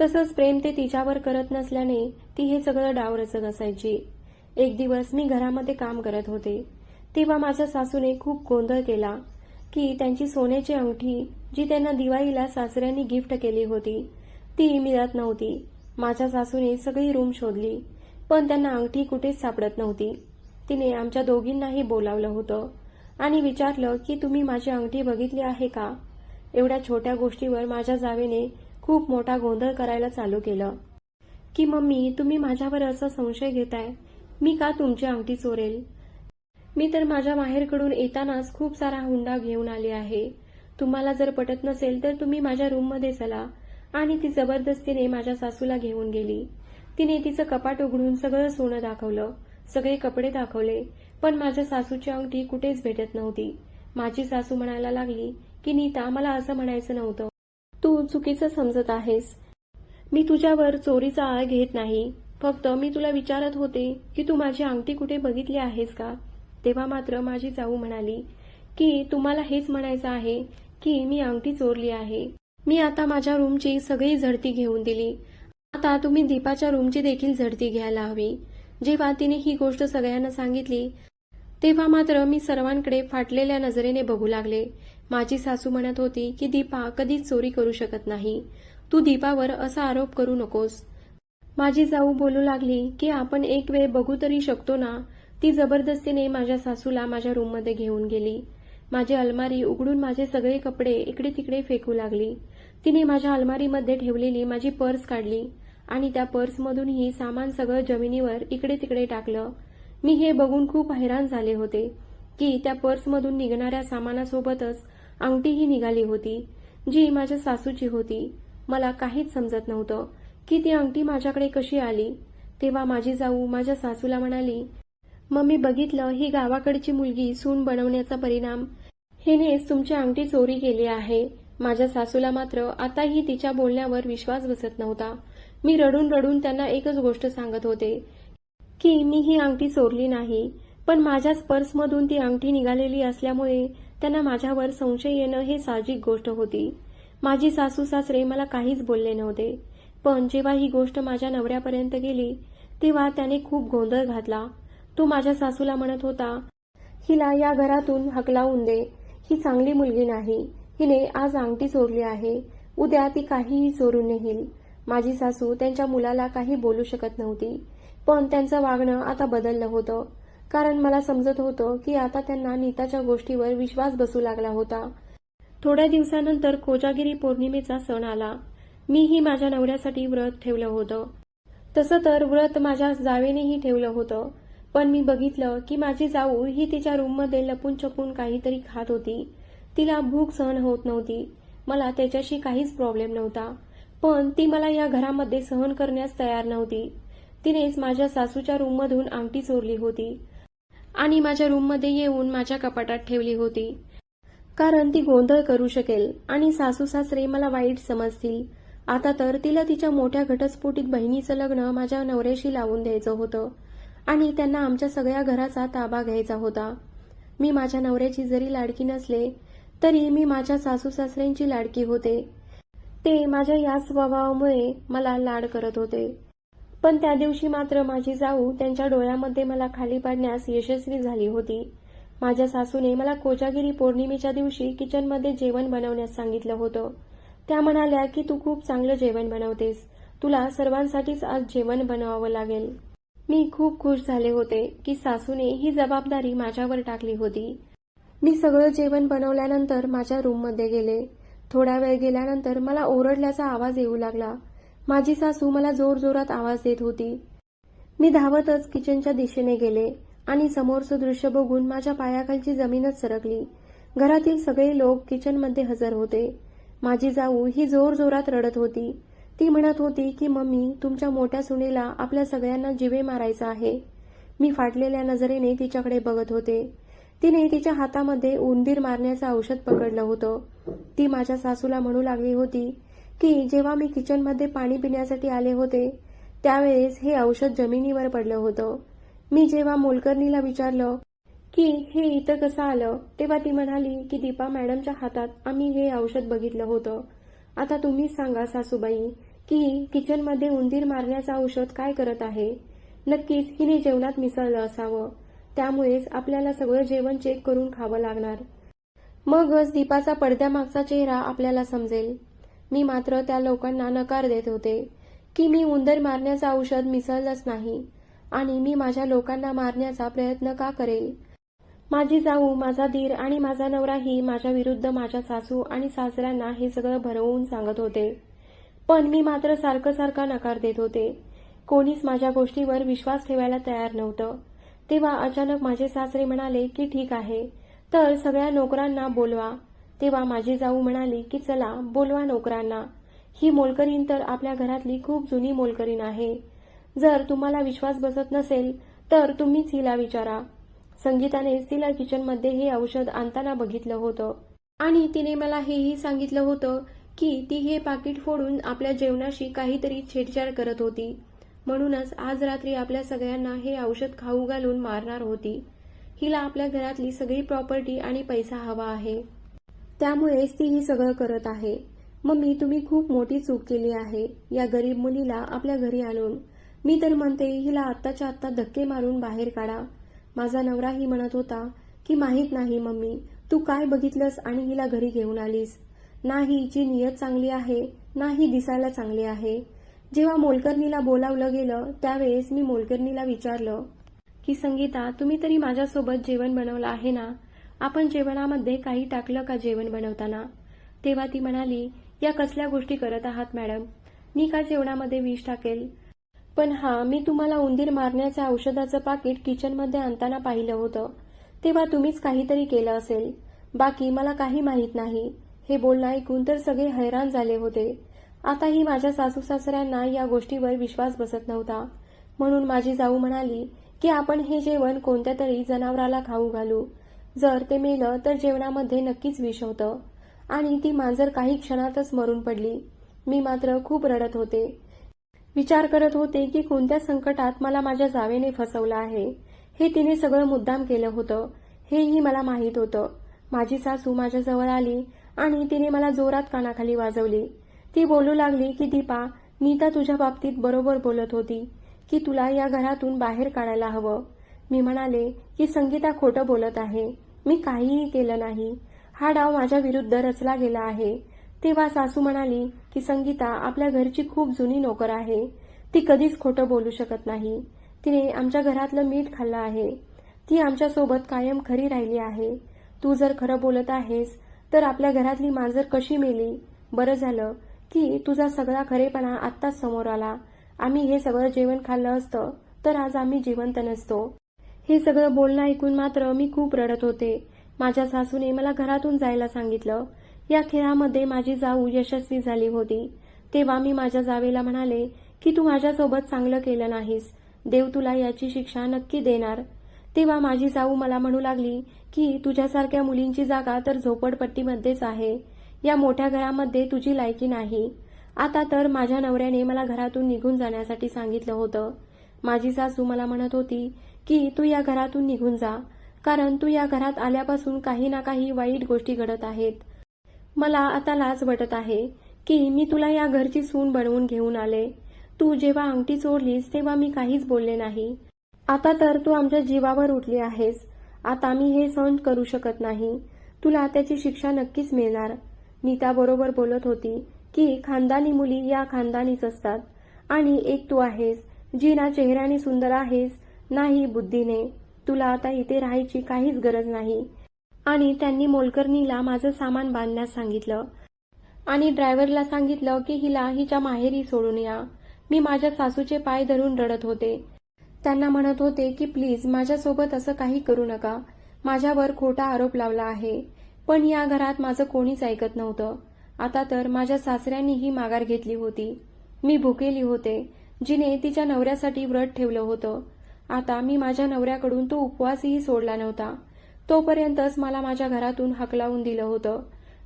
तसंच प्रेम ते तिच्यावर करत नसल्याने ती हे सगळं डाव रचत असायची. एक दिवस मी घरामध्ये काम करत होते तेव्हा माझ्या सासूने खूप गोंधळ केला की त्यांची सोन्याची अंगठी जी त्यांना दिवाळीला सासऱ्यांनी गिफ्ट केली होती ती मिळत नव्हती. माझ्या सासूने सगळी रूम शोधली, पण त्यांना अंगठी कुठेच सापडत नव्हती. तिने आमच्या दोघींनाही बोलावलं होतं आणि विचारलं की तुम्ही माझी अंगठी बघितली आहे का. एवढ्या छोट्या गोष्टीवर माझ्या जावेने खूप मोठा गोंधळ करायला चालू केलं की मम्मी तुम्ही माझ्यावर असा संशय घेताय, मी का तुमची अंगठी चोरेल. मी तर माझ्या माहेरकडून येतानाच खूप सारा हुंडा घेऊन आले आहे. तुम्हाला जर पटत नसेल तर तुम्ही माझ्या रूममध्ये चला. आणि ती जबरदस्तीने माझ्या सासूला घेऊन गेली. तिने तिचं कपाट उघडून सगळं सोनं दाखवलं, सगळे कपडे दाखवले, पण माझ्या सासूची अंगठी कुठेच भेटत नव्हती. माझी सासू म्हणायला लागली की नीता मला असं म्हणायचं नव्हतं, तू चुकीचं समजत आहेस. मी तुझ्यावर चोरीचा आळ घेत नाही, फक्त मी तुला विचारत होते की तू माझी अंगठी कुठे बघितली आहेस का. तेव्हा मात्र माझी जाऊ म्हणाली की तुम्हाला हेच म्हणायचं आहे की मी अंगठी चोरली आहे. मी आता माझ्या रूमची सगळी झडती घेऊन दिली, आता तुम्ही दीपाच्या रूमची देखील झडती घ्यायला हवी. जेव्हा तिने ही गोष्ट सगळ्यांना सांगितली तेव्हा मात्र मी सर्वांकडे फाटलेल्या नजरेने बघू लागले. माझी सासू म्हणत होती की दीपा कधीच चोरी करू शकत नाही, तू दीपावर असा आरोप करू नकोस. माझी जाऊ बोलू लागली की आपण एक वेळ बघू तरी शकतो ना. ती जबरदस्तीने माझ्या सासूला माझ्या रूममध्ये घेऊन गेली. माझी अलमारी उघडून माझे सगळे कपडे इकडे तिकडे फेकू लागली. तिने माझ्या अलमारीमध्ये ठेवलेली माझी पर्स काढली आणि त्या पर्समधूनही सामान सगळं जमिनीवर इकडे तिकडे टाकलं. मी हे बघून खूप हैराण झाले होते की त्या पर्समधून निघणाऱ्या सामानासोबतच अंगठीही निघाली होती, जी माझ्या सासूची होती. मला काहीच समजत नव्हतं की ती अंगठी माझ्याकडे कशी आली. तेव्हा माझी जाऊ माझ्या सासूला म्हणाली, मम्मी बघितलं, ही गावाकडची मुलगी सून बनवण्याचा परिणाम. हिनेच तुमची अंगठी चोरी केली आहे. माझ्या सासूला मात्र आताही तिच्या बोलण्यावर विश्वास बसत नव्हता. मी रडून रडून त्यांना एकच गोष्ट सांगत होते की मी ही अंगठी चोरली नाही, पण माझ्याच पर्समधून ती अंगठी निघालेली असल्यामुळे त्यांना माझ्यावर संशय येणं हे साहजिक गोष्ट होती. माझी सासू सासरे मला काहीच बोलले नव्हते, पण जेव्हा ही गोष्ट माझ्या नवऱ्यापर्यंत गेली तेव्हा त्याने खूप गोंधळ घातला. तो माझ्या सासूला म्हणत होता, हिला या घरातून हकलावून दे. ही चांगली मुलगी नाही. हिने आज अंगठी चोरली आहे, उद्या ती काहीही चोरून नेईल. माझी सासू त्यांच्या मुलाला काही बोलू शकत नव्हती, पण त्यांचं वागणं आता बदललं होतं. कारण मला समजत होतं की आता त्यांना नीताच्या गोष्टीवर विश्वास बसू लागला होता. थोड्या दिवसानंतर कोजागिरी पौर्णिमेचा सण आला. मीही माझ्या नवऱ्यासाठी व्रत ठेवलं होतं. तसं तर व्रत माझ्या जावेनेही ठेवलं होतं, पण मी बघितलं की माझी जाऊ ही तिच्या रूममध्ये लपून छपून काहीतरी खात होती. तिला भूक सहन होत नव्हती. मला त्याच्याशी काहीच प्रॉब्लेम नव्हता, पण ती मला या घरामध्ये सहन करण्यास तयार नव्हती. तिनेच माझ्या सासूच्या रूममधून अंगठी चोरली होती आणि माझ्या रूममध्ये येऊन माझ्या कपाटात ठेवली होती. कारण ती गोंधळ करू शकेल आणि सासू सासरे मला वाईट समजतील. आता तर तिला तिच्या मोठ्या घटस्फोटित बहिणीचं लग्न माझ्या नवऱ्याशी लावून द्यायचं होतं आणि त्यांना आमच्या सगळ्या घराचा ताबा घ्यायचा होता. मी माझ्या नवऱ्याची जरी लाडकी नसले तरी मी माझ्या सासू सासऱ्यांची लाडकी होते. ते माझ्या या स्वभावामुळे मला लाड करत होते. पण त्या दिवशी मात्र माझी जाऊ त्यांच्या डोळ्यामध्ये मला खाली पाडण्यास यशस्वी झाली होती. माझ्या सासूने मला कोजागिरी पौर्णिमेच्या दिवशी किचनमध्ये जेवण बनवण्यास सांगितलं होतं. त्या म्हणाल्या की तू खूप चांगलं जेवण बनवतेस, तुला सर्वांसाठीच आज जेवण बनवावं लागेल. मी खूप खुश झाले होते की सासूने ही जबाबदारी माझ्यावर टाकली होती. मी सगळं जेवण बनवल्यानंतर माझ्या रूममध्ये गेले. थोडा वेळ गेल्यानंतर मला ओरडल्याचा आवाज येऊ लागला. माझी सासू मला जोरजोरात आवाज देत होती. मी धावतच किचनच्या दिशेने गेले आणि समोरचं दृश्य बघून माझ्या पायाखालची जमीनच सरकली. घरातील सगळे लोक किचनमध्ये हजर होते. माझी जाऊ ही जोरजोरात रडत होती. ती म्हणत होती की मम्मी, तुमच्या मोठ्या सुनेला आपल्या सगळ्यांना जीवे मारायचा आहे. मी फाटलेल्या नजरेने तिच्याकडे बघत होते. तिने तिच्या हातामध्ये उंदीर मारण्याचं औषध पकडलं होतं. ती माझ्या सासूला म्हणू लागली होती की जेव्हा मी किचनमध्ये पाणी पिण्यासाठी आले होते त्यावेळेस हे औषध जमिनीवर पडलं होतं. मी जेव्हा मोलकरणीला विचारलं की हे इथं कसं आलं, तेव्हा ती म्हणाली की दीपा मॅडमच्या हातात आम्ही हे औषध बघितलं होतं. आता तुम्हीच सांगा सासूबाई की किचनमध्ये उंदीर मारण्याचं औषध काय करत आहे. नक्कीच हिने जेवणात मिसळलं असावं. त्यामुळेच आपल्याला सगळं जेवण चेक करून खावं लागणार. मगच दीपाचा पडद्यामागचा चेहरा आपल्याला समजेल. मी मात्र त्या लोकांना नकार देत होते की मी उंदीर मारण्याचं औषध मिसळलंच नाही आणि मी माझ्या लोकांना मारण्याचा प्रयत्न का करेल. माझी जाऊ, माझा दीर आणि माझा नवराही माझ्या विरुद्ध माझ्या सासू आणि सासऱ्यांना हे सगळं भरवून सांगत होते, पण मी मात्र सारखं नकार देत होते. कोणीच माझ्या गोष्टीवर विश्वास ठेवायला तयार नव्हतं. तेव्हा अचानक माझे सासरे म्हणाले की ठीक आहे, तर सगळ्या नोकरांना बोलवा. तेव्हा माझी जाऊ म्हणाली की चला बोलवा नोकरांना. ही मोलकरीण तर आपल्या घरातली खूप जुनी मोलकरीण आहे. जर तुम्हाला विश्वास बसत नसेल तर तुम्हीच हिला विचारा. संगीतानेच तिला किचनमध्ये हे औषध आणताना बघितलं होतं आणि तिने मला हेही सांगितलं होतं की ती हे पाकिट फोडून आपल्या जेवणाशी काहीतरी छेडछाड करत होती. म्हणूनच आज रात्री आपल्या सगळ्यांना हे औषध खाऊ घालून मारणार होती. हिला आपल्या घरातली सगळी प्रॉपर्टी आणि पैसा हवा आहे, त्यामुळेच ती ही सगळं करत आहे. मम्मी, तुम्ही खूप मोठी चूक केली आहे या गरीब मुलीला आपल्या घरी आणून. मी तर म्हणते हिला आत्ताच्या आत्ता धक्के मारून बाहेर काढा. माझा नवराही म्हणत होता की माहीत नाही मम्मी, तू काय बघितलंस आणि हिला घरी घेऊन आलीस. ना हिची नियत चांगली आहे, ना ही दिसायला चांगली आहे. जेव्हा मोलकरणीला बोलावलं गेलं त्यावेळेस मी मोलकरणीला विचारलं की संगीता, तुम्ही तरी माझ्यासोबत जेवण बनवलं आहे ना? आपण जेवणामध्ये काही टाकलं का जेवण बनवताना? तेव्हा ती म्हणाली, या कसल्या गोष्टी करत आहात मॅडम? मी का जेवणामध्ये विष टाकेल? पण हा, मी तुम्हाला उंदीर मारण्याच्या औषधाचं पाकिट किचनमध्ये आणताना पाहिलं होतं. तेव्हा तुम्हीच काहीतरी केलं असेल. बाकी मला काही माहीत नाही. हे बोलणं ऐकून तर सगळे हैराण झाले होते. आताही माझ्या सासू सासऱ्यांना या गोष्टीवर विश्वास बसत नव्हता. म्हणून माझी जाऊ म्हणाली की आपण हे जेवण कोणत्या तरी जनावराला खाऊ घालू. जर ते मेलं तर जेवणामध्ये नक्कीच विष होतं. आणि ती मांजर काही क्षणातच मरून पडली. मी मात्र खूप रडत होते. विचार करत होते की कोणत्या संकटात मला माझ्या जावेने फसवलं आहे. हे तिने सगळं मुद्दाम केलं होतं, हेही मला माहीत होतं. माझी सासू माझ्याजवळ आली आणि तिने मला जोरात कानाखाली वाजवली. ती बोलू लागली की दीपा, नीता तुझ्या बाबतीत बरोबर बोलत होती की तुला या घरातून बाहेर काढायला हवं. मी म्हणाले की संगीता खोटं बोलत आहे. मी काहीही केलं नाही. हा डाव माझ्या विरुद्ध रचला गेला आहे. तेव्हा सासू म्हणाली की संगीता आपल्या घरची खूप जुनी नोकर आहे. ती कधीच खोटं बोलू शकत नाही. तिने आमच्या घरातलं मीठ खाल्लं आहे. ती आमच्यासोबत कायम खरी राहिली आहे. तू जर खरं बोलत आहेस तर आपल्या घरातली मांजर कशी मेली? बरं झालं की तुझा सगळा खरेपणा आत्ताच समोर आला. आम्ही हे सगळं जेवण खाल्लं असतं तर आज आम्ही जिवंत नसतो. हे सगळं बोलणं ऐकून मात्र मी खूप रडत होते. माझ्या सासूने मला घरातून जायला सांगितलं. या खेळामध्ये माझी जाऊ यशस्वी झाली होती. तेव्हा मी माझ्या जावेला म्हणाले की तू माझ्यासोबत चांगलं केलं नाहीस. देव तुला याची शिक्षा नक्की देणार. तेव्हा माझी जाऊ मला म्हणू लागली की तुझ्यासारख्या मुलींची जागा तर झोपडपट्टीमध्येच आहे. या मोठ्या घरामध्ये तुझी लायकी नाही. आता तर माझ्या नवऱ्याने मला घरातून निघून जाण्यासाठी सांगितलं होतं. माझी सासू मला म्हणत होती की तू या घरातून निघून जा, कारण तू या घरात आल्यापासून काही ना काही वाईट गोष्टी घडत आहेत. मला आता लाज वाटत आहे की मी तुला या घरची सून बनवून घेऊन आले. तू जेव्हा अंगठी चोरलीस तेव्हा मी काहीच बोलले नाही. आता तर तू आमच्या जीवावर उठली आहेस. आता मी हे सहन करू शकत नाही. तुला त्याची शिक्षा नक्कीच मिळणार. नीता बरोबर बोलत होती की खानदानी मुली या खानदानीच असतात. आणि एक तू आहेस जी ना चेहऱ्याने सुंदर आहेस नाही बुद्धीने. तुला आता इथे राहायची काहीच गरज नाही. आणि त्यांनी मोलकरणीला माझं सामान बांधण्यास सांगितलं आणि ड्रायव्हरला सांगितलं की हिला हिच्या माहेरी सोडून या. मी माझ्या सासूचे पाय धरून रडत होते. त्यांना म्हणत होते की प्लीज माझ्यासोबत असं काही करू नका. माझ्यावर खोटा आरोप लावला आहे. पण या घरात माझं कोणीच ऐकत नव्हतं. आता तर माझ्या सासऱ्यांनीही माघार घेतली होती. मी भुकेली होते, जिने तिच्या नवऱ्यासाठी व्रत ठेवलं होतं. आता मी माझ्या नवऱ्याकडून तो उपवासही सोडला नव्हता. तोपर्यंतच मला माझ्या घरातून हाकलावून दिलं होतं.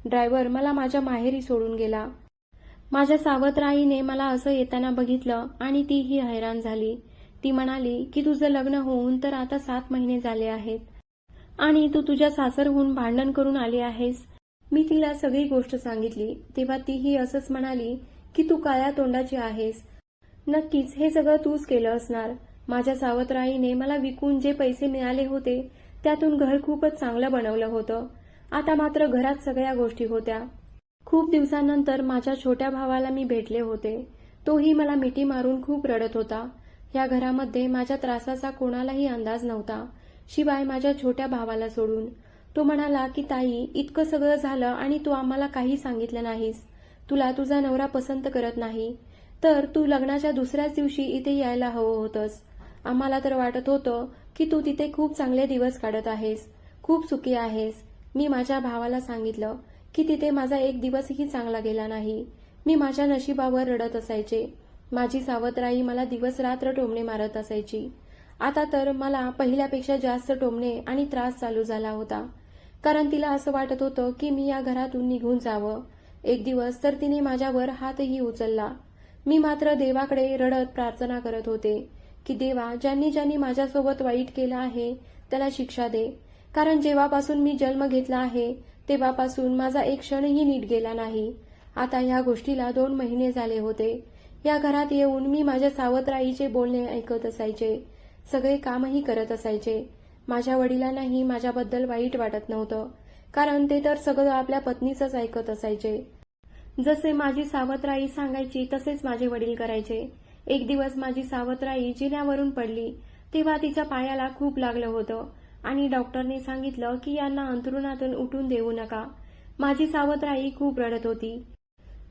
ड्रायव्हर मला माझ्या माहेरी सोडून गेला. माझ्या सावत्राईने मला असं येताना बघितलं आणि तीही हैराण झाली. ती म्हणाली की तुझं लग्न होऊन तर आता 7 महिने झाले आहेत आणि तू तुझ्या सासरहून भांडण करून आली आहेस. मी तिला सगळी गोष्ट सांगितली. तेव्हा तीही असंच म्हणाली की तू काळ्या तोंडाची आहेस. नक्कीच हे सगळं तूच केलं असणार. माझ्या सावत्राईने मला विकून जे पैसे मिळाले होते त्यातून घर खूपच चांगलं बनवलं होतं. आता मात्र घरात सगळ्या गोष्टी होत्या. खूप दिवसांनंतर माझ्या छोट्या भावाला मी भेटले होते. तोही मला मिठी मारून खूप रडत होता. या घरामध्ये माझ्या त्रासाचा कोणालाही अंदाज नव्हता, शिवाय माझ्या छोट्या भावाला सोडून. तो म्हणाला की ताई, इतकं सगळं झालं आणि तू आम्हाला काही सांगितलं नाहीस. तुला तुझा नवरा पसंत करत नाही तर तू लग्नाच्या दुसऱ्याच दिवशी इथे यायला हवं होतंस. आम्हाला तर वाटत होतं की तू तिथे खूप चांगले दिवस काढत आहेस, खूप सुखी आहेस. मी माझ्या भावाला सांगितलं की तिथे माझा एक दिवसही चांगला गेला नाही. मी माझ्या नशिबावर रडत असायचे. माझी सावत्राई मला दिवस रात्र टोमणे मारत असायची. आता तर मला पहिल्यापेक्षा जास्त टोमणे आणि त्रास चालू झाला होता, कारण तिला असं वाटत होतं की मी या घरातून निघून जावं. एक दिवस तर तिने माझ्यावर हातही उचलला. मी मात्र देवाकडे रडत प्रार्थना करत होते की देवा, ज्यांनी ज्यांनी माझ्यासोबत वाईट केलं आहे त्याला शिक्षा दे. कारण जेव्हापासून मी जन्म घेतला आहे तेव्हापासून माझा एक क्षणही नीट गेला नाही. आता या गोष्टीला 2 महिने झाले होते. या घरात येऊन मी माझ्या सावत्राईचे बोलणे ऐकत असायचे. सगळे कामही करत असायचे. माझ्या वडिलांनाही माझ्याबद्दल वाईट वाटत नव्हतं, कारण ते तर सगळं आपल्या पत्नीचंच ऐकत असायचे. जसे माझी सावत्र सांगायची तसेच माझे वडील करायचे. एक दिवस माझी सावत्र जिन्यावरून पडली तेव्हा तिच्या पायाला खूप लागलं होतं आणि डॉक्टरने सांगितलं की यांना अंथरुणातून उठून देऊ नका. माझी सावत्र खूप रडत होती.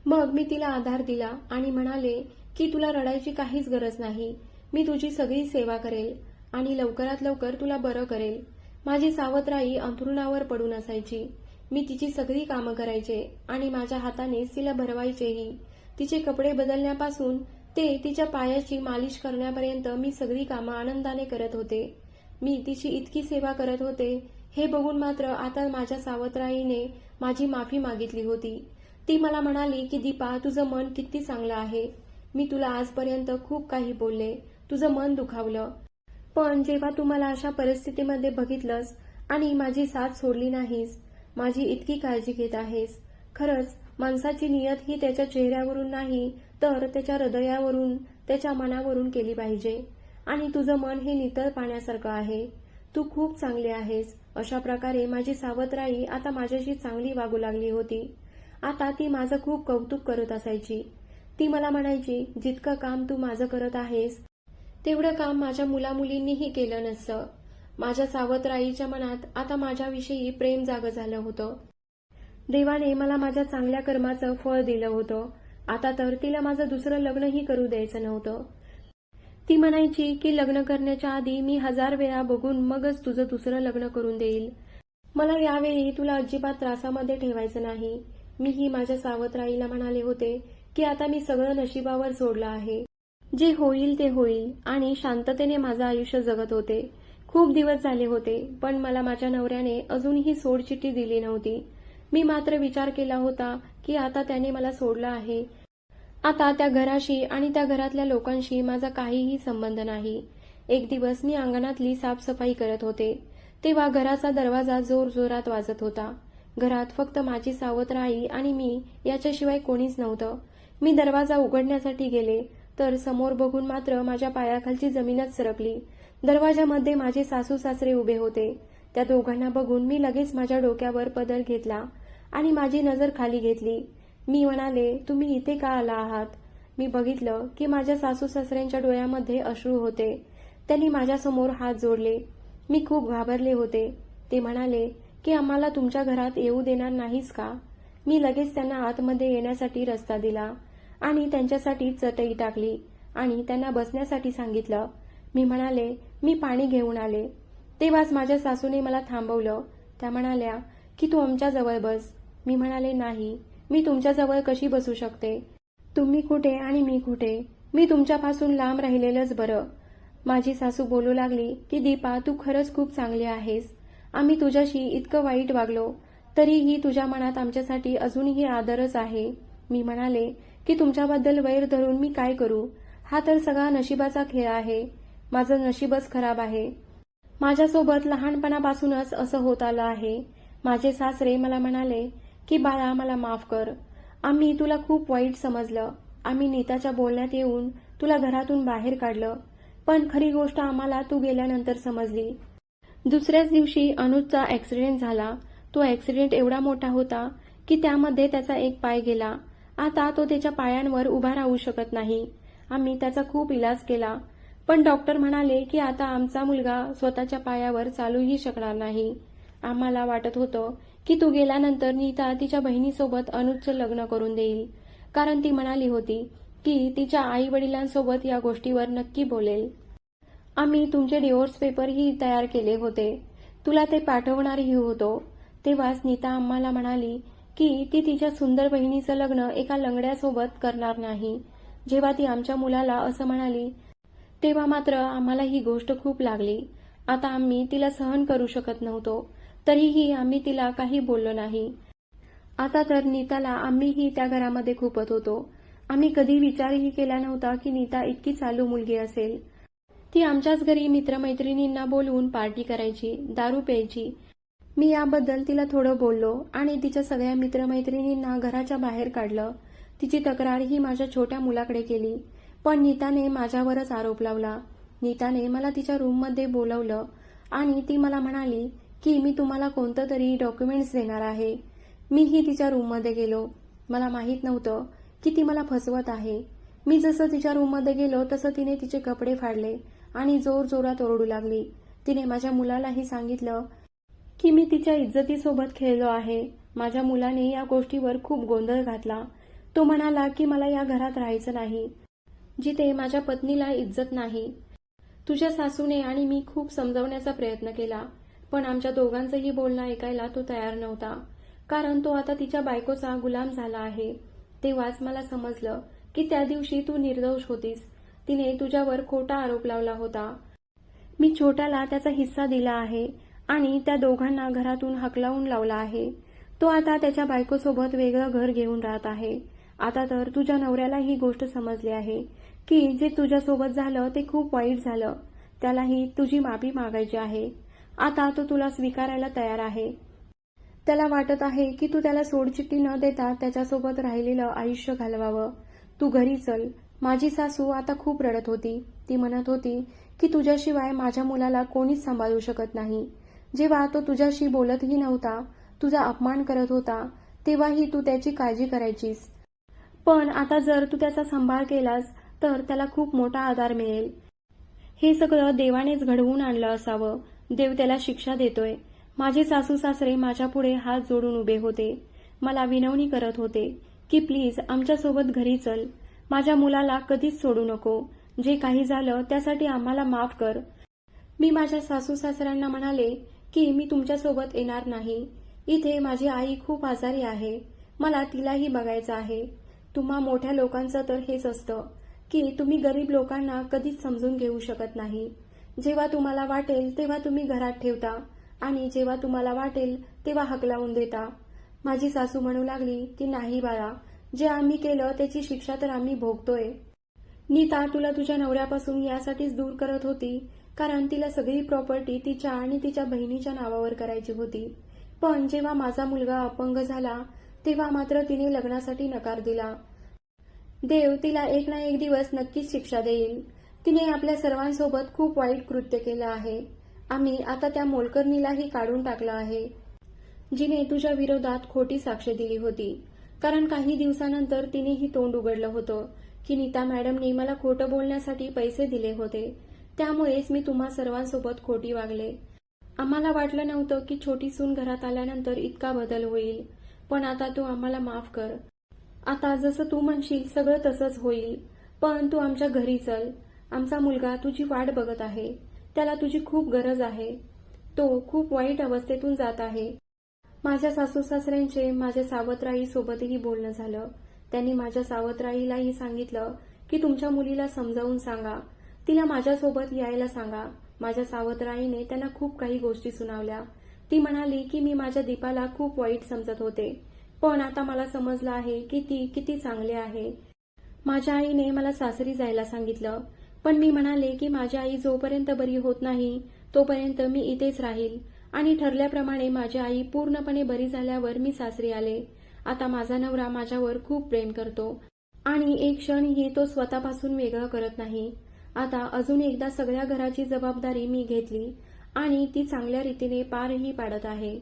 मग मी तिला आधार दिला आणि म्हणाले की तुला रडायची काहीच गरज नाही. मी तुझी सगळी सेवा करेल आणि लवकरात लवकर तुला बरं करेल. माझी सावत्र अंथरुणावर पडून असायची. मी तिची सगळी कामं करायचे आणि माझ्या हातानेच तिला भरवायचेही. तिचे कपडे बदलण्यापासून ते तिच्या पायाची मालिश करण्यापर्यंत मी सगळी कामं आनंदाने करत होते. मी तिची इतकी सेवा करत होते हे बघून मात्र आता माझ्या सावत्र माझी माफी मागितली होती. ती मला म्हणाली की दीपा, तुझं मन किती चांगलं आहे. मी तुला आजपर्यंत खूप काही बोलले, तुझं मन दुखावलं, पण जेव्हा तू मला अशा परिस्थितीमध्ये बघितलंस आणि माझी साथ सोडली नाहीस, माझी इतकी काळजी घेत आहेस. खरंच माणसाची नियत ही त्याच्या चेहऱ्यावरून नाही तर त्याच्या हृदयावरून, त्याच्या मनावरून केली पाहिजे. आणि तुझं मन हे नितळ पाण्यासारखं आहे. तू खूप चांगली आहेस. अशा प्रकारे माझी सावत्र आता माझ्याशी चांगली वागू लागली होती. आता ती माझं खूप कौतुक करत असायची. ती मला म्हणायची, जितकं काम तू माझं करत आहेस तेवढं काम माझ्या मुलामुलींनीही केलं नसतं. माझ्या सावत्र मनात आता माझ्याविषयी प्रेम जागं झालं होतं. देवाने मला माझ्या चांगल्या कर्माचं फळ दिलं होतं. आता तर तिला माझं दुसरं लग्नही करू द्यायचं नव्हतं. ती म्हणायची की लग्न करण्याच्या आधी मी 1000 वेळा बघून मगच तुझं दुसरं लग्न करून देईल. मला यावेळी तुला अजिबात त्रासामध्ये ठेवायचं नाही. मीही माझ्या सावत्र म्हणाले होते की आता मी सगळं नशिबावर सोडलं आहे. जे होईल ते होईल आणि शांततेने माझं आयुष्य जगत होते. खूप दिवस झाले होते पण मला माझ्या नवऱ्याने अजूनही सोडचिठ्ठी दिली नव्हती. मी मात्र विचार केला होता की आता त्याने मला सोडलं आहे. आता त्या घराशी आणि त्या घरातल्या लोकांशी माझा काहीही संबंध नाही. एक दिवस मी अंगणातली साफसफाई करत होते तेव्हा घराचा दरवाजा जोरजोरात वाजत होता. घरात फक्त माझी सावत्र आणि मी याच्याशिवाय कोणीच नव्हतं. मी दरवाजा उघडण्यासाठी गेले तर समोर बघून मात्र माझ्या पायाखालची जमीनच सरकली. दरवाजामध्ये माझे सासू सासरे उभे होते. त्या दोघांना बघून मी लगेच माझ्या डोक्यावर पदर घेतला आणि माझी नजर खाली घेतली. मी म्हणाले, तुम्ही इथे का आला आहात? मी बघितलं की माझ्या सासू सासऱ्यांच्या डोळ्यामध्ये अश्रू होते. त्यांनी माझ्यासमोर हात जोडले. मी खूप घाबरले होते. ते म्हणाले की आम्हाला तुमच्या घरात येऊ देणार नाहीस का? मी लगेच त्यांना आतमध्ये येण्यासाठी रस्ता दिला आणि त्यांच्यासाठी चटई टाकली आणि त्यांना बसण्यासाठी सांगितलं. मी म्हणाले, मी पाणी घेऊन आले. तेव्हाच माझ्या सासूने मला थांबवलं. त्या म्हणाल्या की तू आमच्याजवळ बस. मी म्हणाले, नाही, मी तुमच्याजवळ कशी बसू शकते? तुम्ही कुठे आणि मी कुठे? मी तुमच्यापासून लांब राहिलेलंच बरं. माझी सासू बोलू लागली की दीपा, तू खरंच खूप चांगली आहेस. आम्ही तुझ्याशी इतकं वाईट वागलो तरीही तुझ्या मनात आमच्यासाठी अजूनही आदरच आहे. मी म्हणाले की तुमच्याबद्दल वैर धरून मी काय करू? हा तर सगळा नशिबाचा खेळ आहे. माझं नशीबच खराब आहे. माझ्यासोबत लहानपणापासूनच असं होत आलं आहे. माझे सासरे मला म्हणाले की बाळा, मला माफ कर. आम्ही तुला खूप वाईट समजलं. आम्ही नीताच्या बोलण्यात येऊन तुला घरातून बाहेर काढलं. पण खरी गोष्ट आम्हाला तू गेल्यानंतर समजली. दुसऱ्याच दिवशी अनुजचा ऍक्सिडेंट झाला. तो ऍक्सिडेंट एवढा मोठा होता की त्यामध्ये त्याचा एक पाय गेला. आता तो त्याच्या पायांवर उभा राहू शकत नाही. आम्ही त्याचा खूप इलाज केला पण डॉक्टर म्हणाले की आता आमचा मुलगा स्वतःच्या पायावर चालूही शकणार नाही. आम्हाला वाटत होतं की तू गेल्यानंतर नीता तिच्या बहिणीसोबत अनुजचं लग्न करून देईल, कारण ती म्हणाली होती की तिच्या आई वडिलांसोबत या गोष्टीवर नक्की बोलेल. आम्ही तुमचे डिवोर्स पेपरही तयार केले होते. तुला ते पाठवणारही होतो. तेव्हाच नीता आम्हाला म्हणाली की ती तिच्या सुंदर बहिणीचं लग्न एका लंगड्यासोबत करणार नाही. जेव्हा ती आमच्या मुलाला असं म्हणाली तेव्हा मात्र आम्हाला ही गोष्ट खूप लागली. आता आम्ही तिला सहन करू शकत नव्हतो. तरीही आम्ही तिला काही बोललो नाही. आता तर नीताला आम्हीही त्या घरामध्ये खूपत होतो. आम्ही कधी विचारही केला नव्हता की नीता इतकी चालू मुलगी असेल. ती आमच्याच घरी मित्रमैत्रिणींना बोलवून पार्टी करायची, दारू प्यायची. मी याबद्दल तिला थोडं बोललो आणि तिच्या सगळ्या मित्रमैत्रिणींना घराच्या बाहेर काढलं. तिची तक्रारही माझ्या छोट्या मुलाकडे केली पण नीताने माझ्यावरच आरोप लावला. नीताने मला तिच्या रूममध्ये बोलवलं आणि ती मला म्हणाली की मी तुम्हाला कोणतं तरी डॉक्युमेंट्स देणार आहे. मीही तिच्या रूममध्ये गेलो मला माहीत नव्हतं की ती मला फसवत आहे. मी जसं तिच्या रूममध्ये गेलो तसं तिने तिचे कपडे फाडले आणि जोर जोरात ओरडू लागली. तिने माझ्या मुलालाही सांगितलं की मी तिच्या इज्जतीसोबत खेळलो आहे. माझ्या मुलाने या गोष्टीवर खूप गोंधळ घातला. तो म्हणाला की मला या घरात राहायचं नाही, जिथे माझ्या पत्नीला इज्जत नाही. तुझ्या सासूने आणि मी खूप समजावण्याचा प्रयत्न केला, पण आमच्या दोघांचंही बोलणं ऐकायला तो तयार नव्हता, कारण तो आता तिच्या बायकोचा गुलाम झाला आहे. तेव्हाच मला समजलं की त्या दिवशी तू निर्दोष होतीस. तिने तुझ्यावर खोटा आरोप लावला होता. मी छोट्याला त्याचा हिस्सा दिला आहे आणि त्या दोघांना घरातून हकलावून लावला आहे. तो आता त्याच्या बायकोसोबत वेगळं घर घेऊन राहत आहे. आता तर तुझ्या नवऱ्याला ही गोष्ट समजली आहे की जे तुझ्यासोबत झालं ते खूप वाईट झालं. त्यालाही तुझी माफी मागायची आहे. आता तो तुला स्वीकारायला तयार आहे. त्याला वाटत आहे की तू त्याला सोडचिठ्ठी न देता त्याच्यासोबत राहिलेलं आयुष्य घालवावं. तू घरी चल. माझी सासू आता खूप रडत होती. ती म्हणत होती की तुझ्याशिवाय माझ्या मुलाला कोणीच सांभाळू शकत नाही. जेव्हा तो तुझ्याशी बोलतही नव्हता, तुझा अपमान करत होता, तेव्हाही तू त्याची काळजी करायचीस. पण आता जर तू त्याचा सांभाळ केलास तर त्याला खूप मोठा आधार मिळेल. हे सगळं देवानेच घडवून आणलं असावं. देव त्याला शिक्षा देतोय. माझे सासू सासरे माझ्यापुढे हात जोडून उभे होते. मला विनवणी करत होते की प्लीज आमच्यासोबत घरी चल. माझ्या मुलाला कधीच सोडू नको. जे काही झालं त्यासाठी आम्हाला माफ कर. मी माझ्या सासू सासऱ्यांना म्हणाले की मी तुमच्यासोबत येणार नाही. इथे माझी आई खूप आजारी आहे. मला तिलाही बघायचं आहे. तुम्हा मोठ्या लोकांचं तर हेच असतं की तुम्ही गरीब लोकांना कधीच समजून घेऊ शकत नाही. जेव्हा तुम्हाला वाटेल तेव्हा तुम्ही घरात ठेवता आणि जेव्हा तुम्हाला वाटेल तेव्हा हकलावून देता. माझी सासू म्हणू लागली की नाही बाळा, जे आम्ही केलं त्याची शिक्षा तर आम्ही भोगतोय. नीता तुला तुझ्या नवऱ्यापासून यासाठीच दूर करत होती कारण तिला सगळी प्रॉपर्टी तिच्या आणि तिच्या बहिणीच्या नावावर करायची होती. पण जेव्हा माझा मुलगा अपंग झाला तेव्हा मात्र तिने लग्नासाठी नकार दिला. देव तिला एक ना एक दिवस नक्कीच शिक्षा देईल. तिने आपल्या सर्वांसोबत खूप वाईट कृत्य केलं आहे. आम्ही आता त्या मोलकरणीलाही काढून टाकलं आहे, जिने तुझ्या विरोधात खोटी साक्ष दिली होती. कारण काही दिवसानंतर तिनेही तोंड उघडलं होतं की नीता मॅडमनी मला खोटं बोलण्यासाठी पैसे दिले होते. त्यामुळेच मी तुम्हा सर्वांसोबत खोटी वागले. आम्हाला वाटलं नव्हतं की छोटी सून घरात आल्यानंतर इतका बदल होईल. पण आता तू आम्हाला माफ कर. आता जसं तू म्हणशील सगळं तसंच होईल. पण तू आमच्या घरी चल. आमचा मुलगा तुझी वाट बघत आहे. त्याला तुझी खूप गरज आहे. तो खूप वाईट अवस्थेतून जात आहे. माझ्या सासू सासऱ्यांचे माझ्या सावत्राई सोबतही बोलणं झालं. त्यांनी माझ्या सावत्राईलाही सांगितलं की तुमच्या मुलीला समजावून सांगा. तिला माझ्यासोबत यायला सांगा. माझ्या सावत्राईने त्यांना खूप काही गोष्टी सुनावल्या. ती म्हणाली की मी माझ्या दीपाला खूप वाईट समजत होते, पण आता मला समजलं आहे की ती किती चांगली आहे. माझ्या आईने मला सासरी जायला सांगितलं, पण मी म्हणाले की माझी आई जोपर्यंत बरी होत नाही तोपर्यंत मी इथेच राहील. आणि ठरल्याप्रमाणे माझी आई पूर्णपणे बरी झाल्यावर मी सासरी आले. आता माझा नवरा माझ्यावर खूप प्रेम करतो आणि एक क्षणही तो स्वतःपासून वेगळं करत नाही. आता अजून एकदा सगळ्या घराची जबाबदारी मी घेतली आणि ती चांगल्या रीतीने पारही पाडत आहे.